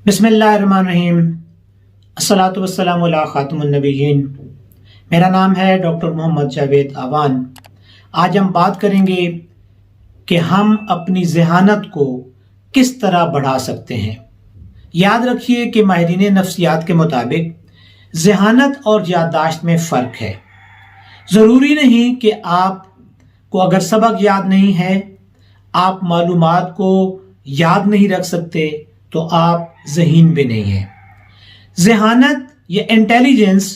बिस्मिल्लाहिर्रहमानिर्रहीम। अस्सलातु वस्सलामु अला खातमुन नबिय्यीन। मेरा नाम है डॉक्टर मोहम्मद जावेद आवान। आज हम बात करेंगे कि हम अपनी ज़हानत को किस तरह बढ़ा सकते हैं। याद रखिए कि माहिरीन नफ्सियात के मुताबिक ज़हानत और याददाश्त में फ़र्क है। ज़रूरी नहीं कि आपको अगर सबक याद नहीं है, आप मालूमात को याद नहीं रख सकते, तो आप ज़हीन भी नहीं है। ज़हानत या इंटेलिजेंस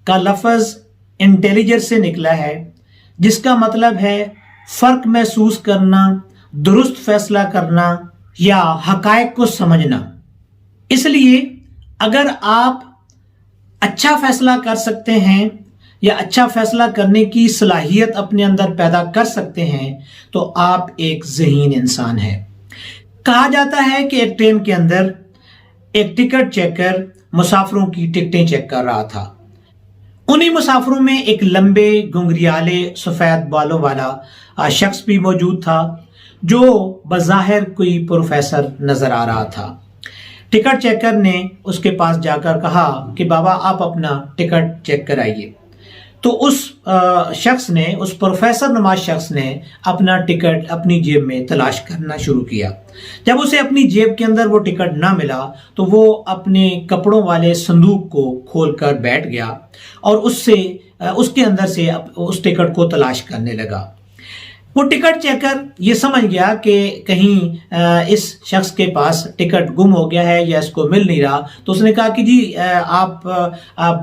का लफ्ज़ इंटेलिजेंस से निकला है, जिसका मतलब है फ़र्क महसूस करना, दुरुस्त फैसला करना या हक़ाइक़ को समझना। इसलिए अगर आप अच्छा फैसला कर सकते हैं या अच्छा फैसला करने की सलाहियत अपने अंदर पैदा कर सकते हैं, तो आप एक ज़हीन इंसान हैं। कहा जाता है कि एक ट्रेन के अंदर एक टिकट चेकर मुसाफिरों की टिकटें चेक कर रहा था। उन्हीं मुसाफिरों में एक लंबे घुंघरियाले सफ़ेद बालों वाला शख्स भी मौजूद था, जो बज़ाहिर कोई प्रोफेसर नजर आ रहा था। टिकट चेकर ने उसके पास जाकर कहा कि बाबा आप अपना टिकट चेक कराइए। तो उस शख्स ने, उस प्रोफेसर नुमा शख्स ने अपना टिकट अपनी जेब में तलाश करना शुरू किया। जब उसे अपनी जेब के अंदर वो टिकट ना मिला, तो वो अपने कपड़ों वाले संदूक को खोलकर बैठ गया और उसके अंदर से उस टिकट को तलाश करने लगा। वो टिकट चेकर ये समझ गया कि कहीं इस शख्स के पास टिकट गुम हो गया है या इसको मिल नहीं रहा। तो उसने कहा कि जी आप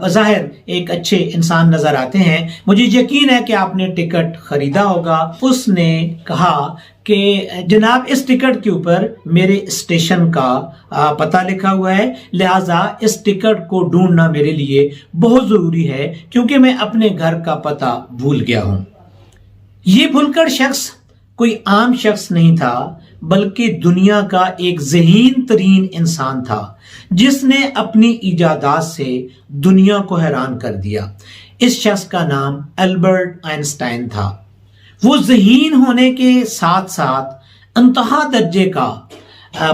ज़ाहिर एक अच्छे इंसान नज़र आते हैं, मुझे यकीन है कि आपने टिकट खरीदा होगा। उसने कहा कि जनाब इस टिकट के ऊपर मेरे स्टेशन का पता लिखा हुआ है, लिहाजा इस टिकट को ढूंढना मेरे लिए बहुत ज़रूरी है, क्योंकि मैं अपने घर का पता भूल गया हूँ। ये भुलकर शख्स कोई आम शख्स नहीं था, बल्कि दुनिया का एक ज़हीन तरीन इंसान था, जिसने अपनी इजादात से दुनिया को हैरान कर दिया। इस शख्स का नाम अल्बर्ट आइंस्टाइन था। वो ज़हीन होने के साथ साथ इंतहा दर्जे का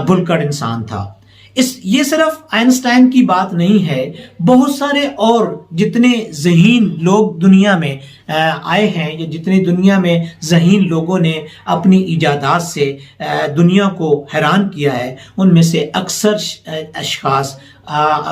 भुलकर इंसान था। ये सिर्फ आइंस्टाइन की बात नहीं है, बहुत सारे और जितने ज़हीन लोग दुनिया में आए हैं या जितने दुनिया में ज़हीन लोगों ने अपनी इजादात से दुनिया को हैरान किया है, उनमें से अक्सर अशख़ास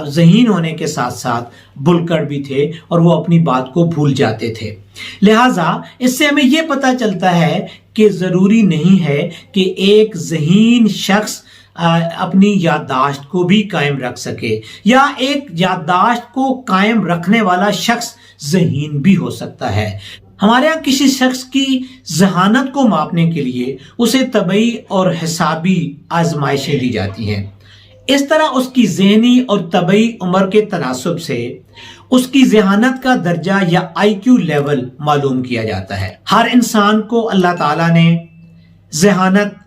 ज़हीन होने के साथ साथ भुलकर भी थे और वो अपनी बात को भूल जाते थे। लिहाजा इससे हमें ये पता चलता है कि ज़रूरी नहीं है कि एक ज़हीन शख्स अपनी याददाश्त को भी कायम रख सके, या एक याददाश्त को कायम रखने वाला शख्स ज़हीन भी हो सकता है। हमारे यहाँ किसी शख्स की ज़हानत को मापने के लिए उसे तबई और हिसाबी आजमाइशें दी जाती हैं। इस तरह उसकी ज़हनी और तबई उम्र के तनासुब से उसकी ज़हानत का दर्जा या IQ लेवल मालूम किया जाता है। हर इंसान को अल्लाह ताला ने ज़हानत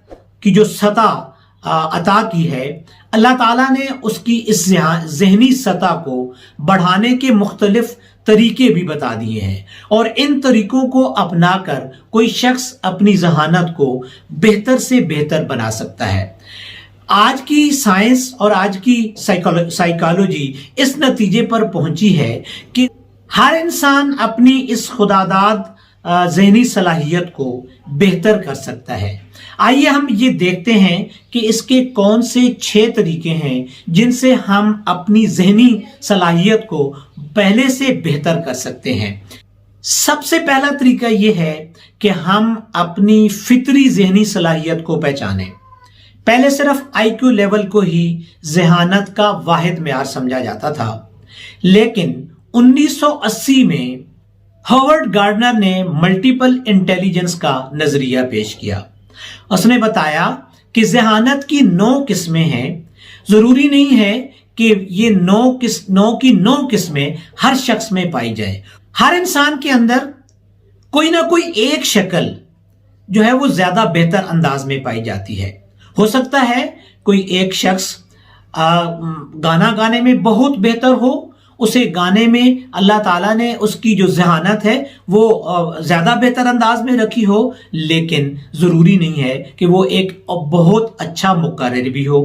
की जो सतह अता की है, अल्लाह ताला ने उसकी इस ज़हनी सतह को बढ़ाने के मुख्तलिफ तरीके भी बता दिए हैं, और इन तरीकों को अपनाकर कोई शख्स अपनी ज़हानत को बेहतर से बेहतर बना सकता है। आज की साइंस और आज की साइकोलॉजी इस नतीजे पर पहुंची है कि हर इंसान अपनी इस खुदादाद ज़हनी सलाहियत को बेहतर कर सकता है। आइए हम ये देखते हैं कि इसके कौन से 6 तरीके हैं जिनसे हम अपनी ज़हनी सलाहियत को पहले से बेहतर कर सकते हैं। सबसे पहला तरीका यह है कि हम अपनी फितरी ज़हनी सलाहियत को पहचानें। पहले सिर्फ IQ लेवल को ही ज़हानत का वाहिद मेयार समझा जाता था, लेकिन 1980 में हार्वर्ड गार्डनर ने मल्टीपल इंटेलिजेंस का नजरिया पेश किया। उसने बताया कि ज़हानत की 9 किस्में हैं। जरूरी नहीं है कि ये 9 किस्में हर शख्स में पाई जाए। हर इंसान के अंदर कोई ना कोई एक शक्ल जो है वो ज्यादा बेहतर अंदाज में पाई जाती है। हो सकता है कोई एक शख्स गाना गाने में बहुत बेहतर हो, उसे गाने में अल्लाह ताला ने उसकी जो ज़हानत है वो ज़्यादा बेहतर अंदाज में रखी हो, लेकिन ज़रूरी नहीं है कि वो एक बहुत अच्छा मुक़र्रिर भी हो।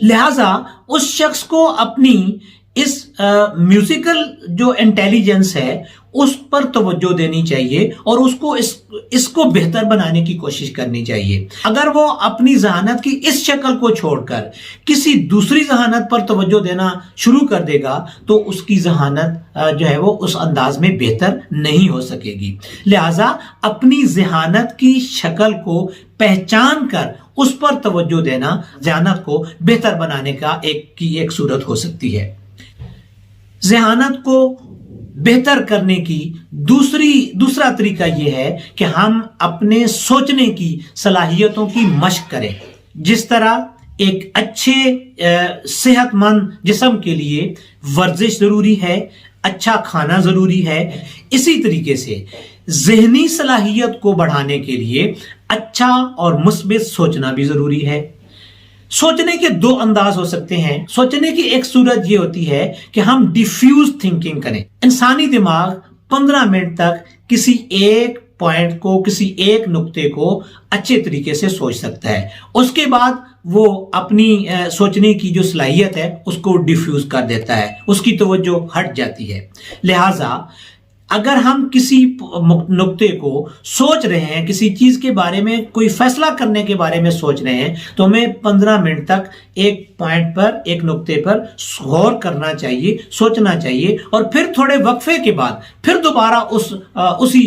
लिहाजा उस शख्स को अपनी इस म्यूजिकल जो इंटेलिजेंस है उस पर तवज्जो देनी चाहिए और उसको इसको बेहतर बनाने की कोशिश करनी चाहिए। अगर वो अपनी जहानत की इस शक्ल को छोड़कर किसी दूसरी जहानत पर तवज्जो देना शुरू कर देगा तो उसकी जहानत जो है वो उस अंदाज में बेहतर नहीं हो सकेगी। लिहाजा अपनी जहानत की शक्ल को पहचान कर उस पर तवज्जो देना जहानत को बेहतर बनाने का एक सूरत हो सकती है। जहानत को बेहतर करने की दूसरा तरीका यह है कि हम अपने सोचने की सलाहियतों की मशक करें। जिस तरह एक अच्छे सेहतमंद जिस्म के लिए वर्जिश जरूरी है, अच्छा खाना जरूरी है, इसी तरीके से ज़हनी सलाहियत को बढ़ाने के लिए अच्छा और मुस्बित सोचना भी जरूरी है। सोचने के दो अंदाज हो सकते हैं। सोचने की एक सूरत ये होती है कि हम डिफ्यूज थिंकिंग करें। इंसानी दिमाग 15 मिनट तक किसी एक पॉइंट को, किसी एक नुक्ते को अच्छे तरीके से सोच सकता है। उसके बाद वो अपनी सोचने की जो सलाहियत है उसको डिफ्यूज कर देता है, उसकी तवज्जो हट जाती है। लिहाजा अगर हम किसी नुक्ते को सोच रहे हैं, किसी चीज के बारे में कोई फैसला करने के बारे में सोच रहे हैं, तो हमें 15 मिनट तक एक पॉइंट पर, एक नुक्ते पर गौर करना चाहिए, सोचना चाहिए और फिर थोड़े वक्फे के बाद फिर दोबारा उसी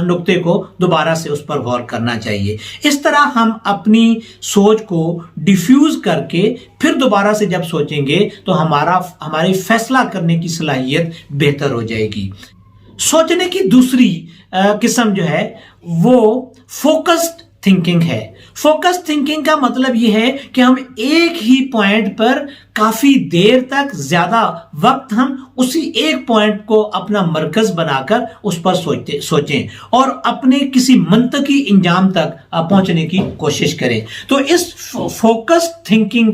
नुक्ते को दोबारा से उस पर गौर करना चाहिए। इस तरह हम अपनी सोच को डिफ्यूज करके फिर दोबारा से जब सोचेंगे तो हमारी फैसला करने की सलाहियत बेहतर हो जाएगी। सोचने की दूसरी किस्म जो है वो फोकस्ड थिंकिंग है। फोकस्ड थिंकिंग का मतलब यह है कि हम एक ही पॉइंट पर काफी देर तक, ज्यादा वक्त हम उसी एक पॉइंट को अपना मरकज बनाकर उस पर सोचें और अपने किसी मंतकी इंजाम तक पहुंचने की कोशिश करें। तो इस फोकस्ड थिंकिंग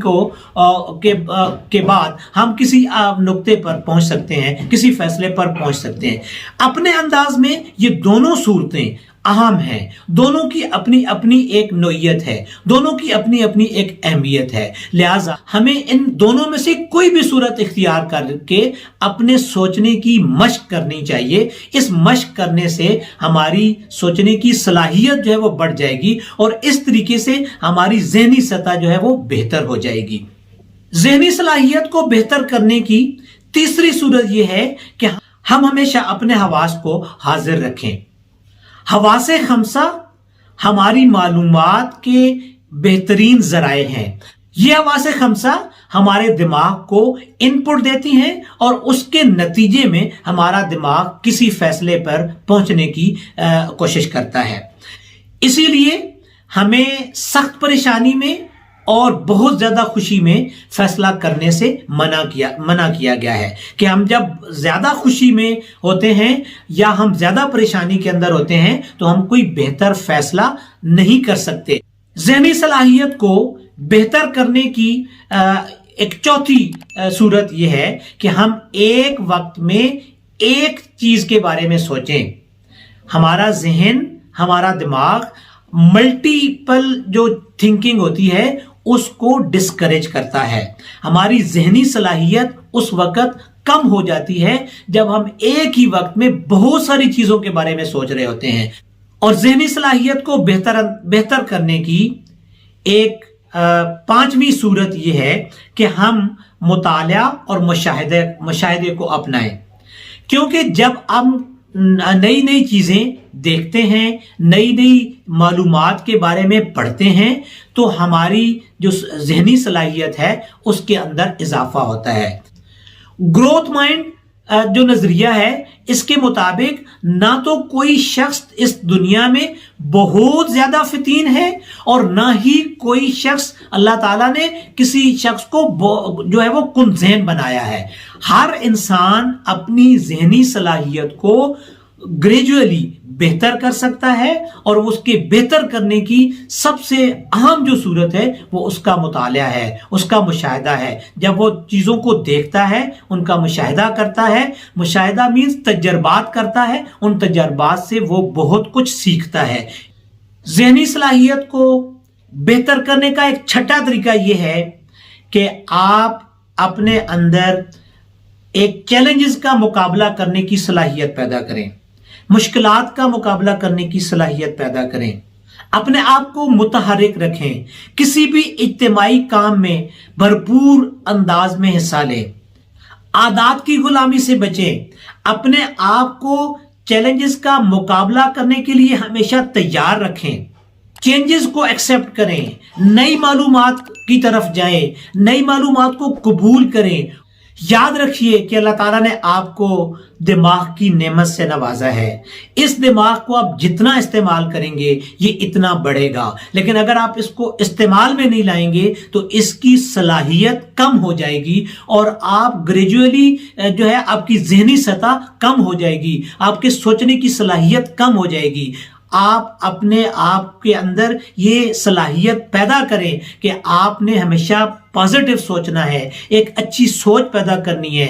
के बाद हम किसी नुक्ते पर पहुंच सकते हैं, किसी फैसले पर पहुंच सकते हैं। अपने अंदाज में ये दोनों सूरतें अहम है, दोनों की अपनी अपनी एक नोयत है, दोनों की अपनी अपनी एक अहमियत है। लिहाजा हमें इन दोनों में से कोई भी सूरत इख्तियार करके अपने सोचने की मशक करनी चाहिए। इस मशक करने से हमारी सोचने की सलाहियत जो है वो बढ़ जाएगी और इस तरीके से हमारी ज़हनी सतह जो है वो बेहतर हो जाएगी। ज़हनी सलाहियत को बेहतर करने की तीसरी सूरत यह है कि हम हमेशा अपने हवास को हाजिर रखें। हवासे खमसा हमारी मालूमात के बेहतरीन जराए हैं। ये हवासे खमसा हमारे दिमाग को इनपुट देती हैं और उसके नतीजे में हमारा दिमाग किसी फैसले पर पहुंचने की कोशिश करता है। इसीलिए हमें सख्त परेशानी में और बहुत ज्यादा खुशी में फैसला करने से मना किया गया है कि हम जब ज्यादा खुशी में होते हैं या हम ज्यादा परेशानी के अंदर होते हैं तो हम कोई बेहतर फैसला नहीं कर सकते। ज़हनी सलाहियत को बेहतर करने की एक चौथी सूरत यह है कि हम एक वक्त में एक चीज के बारे में सोचें। हमारा जहन, हमारा दिमाग मल्टीपल जो थिंकिंग होती है उसको डिस्करेज करता है। हमारी ज़हनी सलाहियत उस वक्त कम हो जाती है जब हम एक ही वक्त में बहुत सारी चीजों के बारे में सोच रहे होते हैं। और ज़हनी सलाहियत को बेहतर करने की एक पांचवी सूरत यह है कि हम मुताला और मुशाहिदे को अपनाएं। क्योंकि जब हम नई नई चीजें देखते हैं, नई नई मालूमात के बारे में पढ़ते हैं तो हमारी जो ज़हनी सलाहियत है उसके अंदर इजाफा होता है। ग्रोथ माइंड जो नजरिया है इसके मुताबिक ना तो कोई शख्स इस दुनिया में बहुत ज्यादा फतीन है और ना ही कोई शख्स, अल्लाह ताला ने किसी शख्स को जो है वो कुंज़हन बनाया है। हर इंसान अपनी ज़हनी सलाहियत को ग्रेजुअली बेहतर कर सकता है और उसके बेहतर करने की सबसे अहम जो सूरत है वो उसका मुताला है, उसका मुशाहिदा है। जब वो चीज़ों को देखता है, उनका मुशाहिदा करता है, मुशाहिदा मीन्स तजर्बात करता है, उन तजर्बात से वो बहुत कुछ सीखता है। ज़हनी सलाहियत को बेहतर करने का एक छठा तरीका ये है कि आप अपने अंदर एक चैलेंजेस का मुकाबला करने की सलाहियत पैदा करें, मुश्किलात का मुकाबला करने की सलाहियत पैदा करें, अपने आप को मुतहरिक रखें, किसी भी इज्तिमाई काम में भरपूर अंदाज में हिस्सा लें, आदात की गुलामी से बचें, अपने आप को चैलेंजेस का मुकाबला करने के लिए हमेशा तैयार रखें, चेंजेस को एक्सेप्ट करें, नई मालूमात की तरफ जाएं, नई मालूमात को कबूल करें। याद रखिए कि अल्लाह ताला ने आपको दिमाग की नेमत से नवाजा है। इस दिमाग को आप जितना इस्तेमाल करेंगे ये इतना बढ़ेगा, लेकिन अगर आप इसको इस्तेमाल में नहीं लाएंगे तो इसकी सलाहियत कम हो जाएगी और आप ग्रेजुअली जो है आपकी जहनी सतह कम हो जाएगी, आपके सोचने की सलाहियत कम हो जाएगी। आप अपने आप के अंदर ये सलाहियत पैदा करें कि आपने हमेशा पॉजिटिव सोचना है, एक अच्छी सोच पैदा करनी है,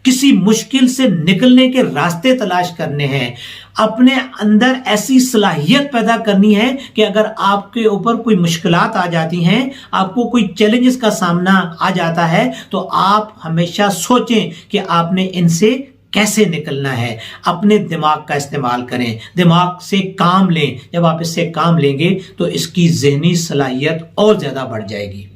किसी मुश्किल से निकलने के रास्ते तलाश करने हैं, अपने अंदर ऐसी सलाहियत पैदा करनी है कि अगर आपके ऊपर कोई मुश्किलात आ जाती हैं, आपको कोई चैलेंजेस का सामना आ जाता है, तो आप हमेशा सोचें कि आपने इनसे कैसे निकलना है। अपने दिमाग का इस्तेमाल करें, दिमाग से काम लें। जब आप इससे काम लेंगे तो इसकी ज़हनी सलाहियत और ज़्यादा बढ़ जाएगी।